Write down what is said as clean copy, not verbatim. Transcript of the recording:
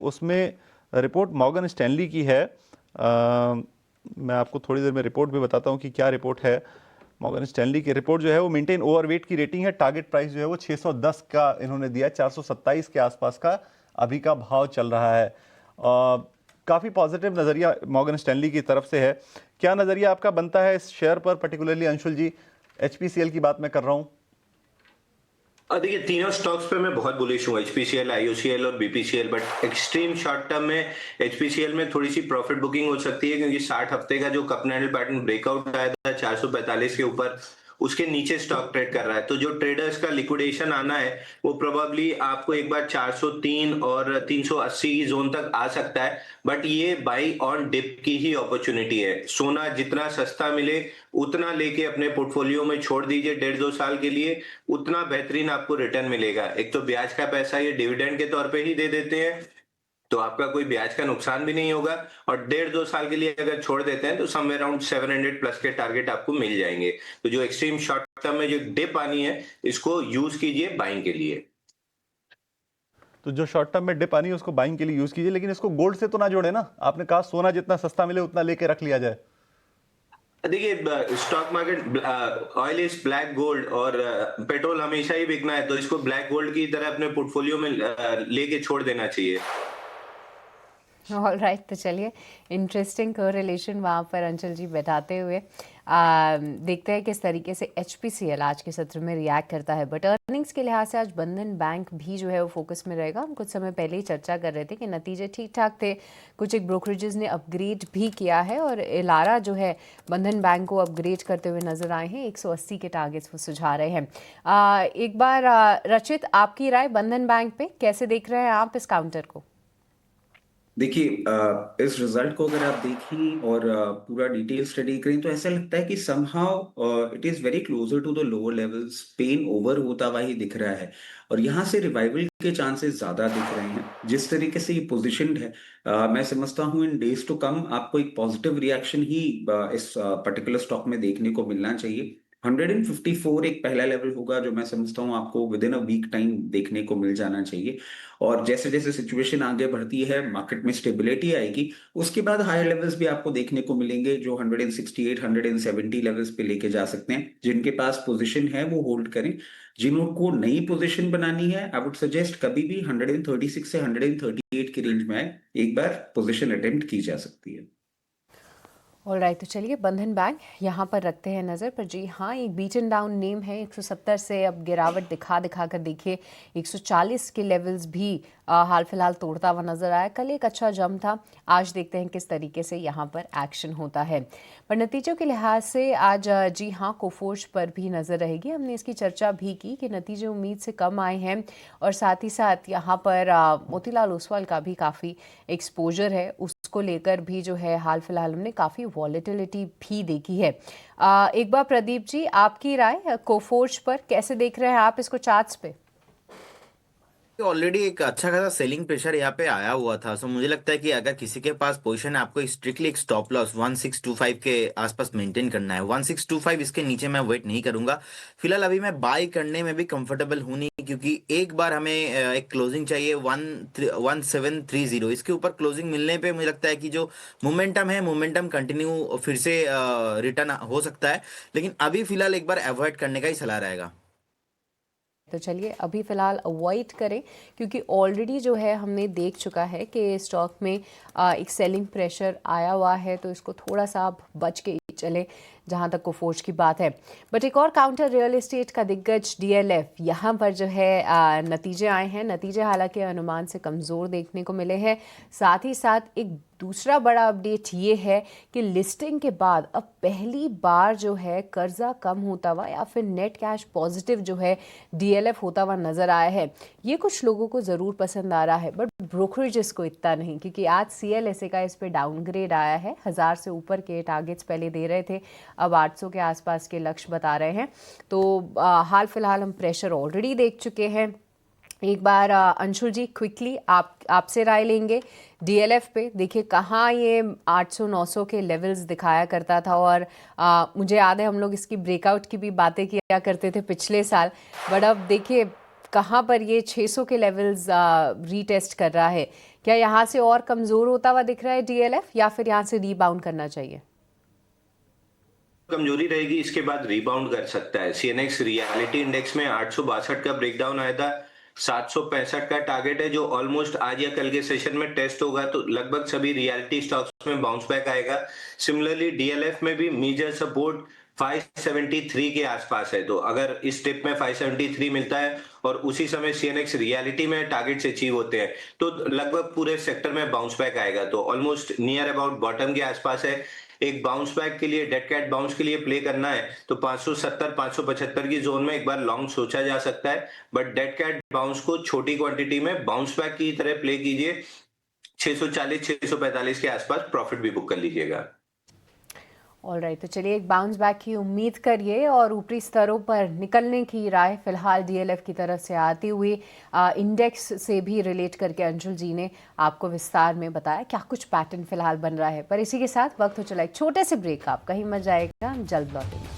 उसमें report Morgan Stanley की है। मैं आपको थोड़ी देर में रिपोर्ट भी बताता हूँ कि क्या रिपोर्ट है। मॉर्गन स्टैनली की रिपोर्ट जो है वो मेंटेन ओवरवेट की रेटिंग है। टारगेट प्राइस जो है वो 610 का इन्होंने दिया है, 427 के आसपास का अभी का भाव चल रहा है। काफ़ी पॉजिटिव नज़रिया मॉर्गन स्टैनली की तरफ से है। क्या नज़रिया आपका बनता है इस शेयर पर, पर्टिकुलरली अंशुल जी? एचपीसीएल की बात मैं कर रहा हूँ। देखिए, तीनों स्टॉक्स पे मैं बहुत बुलिश हूँ, एचपीसीएल, आईओसीएल और BPCL. But extreme short term में एचपीसीएल में थोड़ी सी प्रॉफिट बुकिंग हो सकती है, क्योंकि 60 हफ्ते का जो कप कैंडल पैटर्न ब्रेकआउट आया था 445 के ऊपर, उसके नीचे स्टॉक ट्रेड कर रहा है। तो जो ट्रेडर्स का लिक्विडेशन आना है वो प्रोबेबली आपको एक बार 403 और 380 की जोन तक आ सकता है। बट ये बाई ऑन डिप की ही अपॉर्चुनिटी है। सोना जितना सस्ता मिले उतना लेके अपने पोर्टफोलियो में छोड़ दीजिए 1.5-2 साल के लिए, उतना बेहतरीन आपको रिटर्न मिलेगा। एक तो ब्याज का पैसा ये डिविडेंड के तौर पे ही दे देते हैं, तो आपका कोई ब्याज का नुकसान भी नहीं होगा। और 1.5-2 साल के लिए अगर छोड़ देते हैं तो समवेयर अराउंड 700 प्लस के टारगेट आपको मिल जाएंगे। तो जो एक्सट्रीम शॉर्ट टर्म में जो डिप आनी है, इसको यूज कीजिए बाइंग के लिए। तो जो शॉर्ट टर्म में डिप आनी है उसको बाइंग के लिए यूज कीजिए, लेकिन इसको गोल्ड से तो ना जोड़े ना। आपने कहा सोना जितना सस्ता मिले उतना लेके रख लिया जाए। देखिए, stock market, oil is black gold, और पेट्रोल हमेशा ही बिकना है, तो इसको ब्लैक गोल्ड की तरह अपने पोर्टफोलियो में लेके छोड़ देना चाहिए। ऑल राइट, तो चलिए इंटरेस्टिंग कोरिलेशन वहाँ पर अंशुल जी बैठाते हुए देखते हैं किस तरीके से एचपीसीएल आज के सत्र में रिएक्ट करता है। बट अर्निंग्स के लिहाज से आज बंधन बैंक भी जो है वो फोकस में रहेगा। हम कुछ समय पहले ही चर्चा कर रहे थे कि नतीजे ठीक ठाक थे, कुछ एक ब्रोकरेजेस ने अपग्रेड भी किया है और इलारा जो है बंधन बैंक को अपग्रेड करते हुए नजर आए हैं। 180 के टारगेट्स वो सुझा रहे हैं। एक बार रचित, आपकी राय बंधन बैंक पे कैसे देख रहे हैं आप इस काउंटर को? देखिए, इस रिजल्ट को अगर आप देखें और पूरा डिटेल स्टडी करें तो ऐसा लगता है कि somehow it is very closer to the lower levels. पेन ओवर होता हुआ ही दिख रहा है और यहाँ से रिवाइवल के चांसेस ज्यादा दिख रहे हैं। जिस तरीके से ये पोजीशनड है, मैं समझता हूँ इन डेज टू कम आपको एक पॉजिटिव रिएक्शन ही इस पर्टिकुलर स्टॉक में देखने को मिलना चाहिए। 154 एक पहला लेवल होगा जो मैं समझता हूँ आपको within a week time देखने को मिल जाना चाहिए। और जैसे जैसे सिचुएशन आगे बढ़ती है, मार्केट में स्टेबिलिटी आएगी, उसके बाद हायर लेवल्स भी आपको देखने को मिलेंगे जो 168 170 लेवल्स पे लेके जा सकते हैं। जिनके पास पोजीशन है वो होल्ड करें। जिनको नई पोजीशन बनानी है, आई वुड सजेस्ट कभी भी 136 से 138 की रेंज में आए, एक बार पोजीशन अटेम्प्ट की जा सकती है। ऑल राइट, तो चलिए बंधन बैंक यहाँ पर रखते हैं नज़र पर। जी हाँ, एक बीटन डाउन नेम है। 170 से अब गिरावट दिखा कर देखिए 140 के लेवल्स भी हाल फिलहाल तोड़ता हुआ नजर आया। कल एक अच्छा जम था, आज देखते हैं किस तरीके से यहाँ पर एक्शन होता है। पर नतीजों के लिहाज से आज जी हाँ कोफोर्ज पर भी नज़र रहेगी। हमने इसकी चर्चा भी की कि नतीजे उम्मीद से कम आए हैं और साथ ही साथ यहाँ पर मोतीलाल ओसवाल का भी काफ़ी एक्सपोजर है, उसको लेकर भी जो है हाल फिलहाल हमने काफ़ी वॉलेटिलिटी भी देखी है। एक बार प्रदीप जी, आपकी राय कोफोर्ज पर कैसे देख रहे हैं आप इसको चार्ट्स पे? ऑलरेडी एक अच्छा खासा सेलिंग प्रेशर यहाँ पे आया हुआ था। सो मुझे लगता है कि अगर किसी के पास पोजीशन है, आपको स्ट्रिक्टली एक स्टॉप लॉस 1625 के आसपास मेंटेन करना है। 1625 इसके नीचे मैं वेट नहीं करूंगा। फिलहाल अभी मैं बाय करने में भी कंफर्टेबल हूं नहीं, क्योंकि एक बार हमें एक क्लोजिंग चाहिए 1730। इसके ऊपर क्लोजिंग मिलने पे मुझे लगता है कि जो मोमेंटम है, मोमेंटम कंटिन्यू फिर से रिटर्न हो सकता है। लेकिन अभी फिलहाल एक बार अवॉइड करने का ही सलाह रहेगा। तो चलिए अभी फ़िलहाल अवॉइड करें, क्योंकि ऑलरेडी जो है हमने देख चुका है कि स्टॉक में एक सेलिंग प्रेशर आया हुआ है, तो इसको थोड़ा सा आप बच के ही चले जहां तक कोफोर्ज की बात है। बट एक और काउंटर रियल एस्टेट का दिग्गज डीएलएफ, यहाँ पर जो है नतीजे आए हैं। नतीजे हालांकि अनुमान से कमज़ोर देखने को मिले हैं। साथ ही साथ एक दूसरा बड़ा अपडेट ये है कि लिस्टिंग के बाद अब पहली बार जो है कर्जा कम होता हुआ या फिर नेट कैश पॉजिटिव जो है डीएलएफ होता हुआ नजर आया है। ये कुछ लोगों को ज़रूर पसंद आ रहा है, बट ब्रोकरेजेस को इतना नहीं, क्योंकि आज सीएलएसए का इस पे डाउनग्रेड आया है। 1000 से ऊपर के टारगेट्स पहले दे रहे थे, अब 800 के आसपास के लक्ष्य बता रहे हैं। तो हाल फिलहाल हम प्रेशर ऑलरेडी देख चुके हैं। एक बार अंशुल जी क्विकली आपसे राय लेंगे डीएलएफ पे। देखिए कहाँ ये 800-900 के लेवल्स दिखाया करता था, और मुझे याद है हम लोग इसकी ब्रेकआउट की भी बातें किया करते थे पिछले साल। बट अब देखिए कहाँ पर ये 600 के लेवल्स रीटेस्ट कर रहा है, क्या यहाँ से और कमज़ोर होता हुआ दिख रहा है DLF या फिर यहाँ से रीबाउंड करना चाहिए? कमजोरी रहेगी, इसके बाद रिबाउंड कर सकता है। CNX रियलिटी इंडेक्स में 862 का ब्रेकडाउन आया था, 765 का टारगेट है जो ऑलमोस्ट आज या कल के सेशन में टेस्ट होगा, तो लगभग सभी रियलिटी स्टॉक्स में बाउंस बैक आएगा। सिमिलरली DLF में भी मेजर सपोर्ट 573 के आसपास है, तो अगर इस टिप में 573 मिलता है और उसी समय CNX रियलिटी में टारगेट्स अचीव होते हैं तो लगभग पूरे सेक्टर में बाउंस बैक आएगा। तो ऑलमोस्ट नियर अबाउट बॉटम के आसपास है। एक बाउंस बैक के लिए, डेड कैट बाउंस के लिए प्ले करना है तो 570 575 की जोन में एक बार लॉन्ग सोचा जा सकता है, बट डेड कैट बाउंस को छोटी क्वांटिटी में बाउंस बैक की तरह प्ले कीजिए। 640 645 के आसपास प्रॉफिट भी बुक कर लीजिएगा। ऑलराइट, तो चलिए एक बाउंस बैक की उम्मीद करिए और ऊपरी स्तरों पर निकलने की राय फिलहाल DLF की तरफ से आती हुई इंडेक्स से भी रिलेट करके अंशुल जी ने आपको विस्तार में बताया क्या कुछ पैटर्न फिलहाल बन रहा है। पर इसी के साथ वक्त हो चला एक छोटे से ब्रेक का, आप कहीं मत जाएगा, हम जल्द लौटेंगे।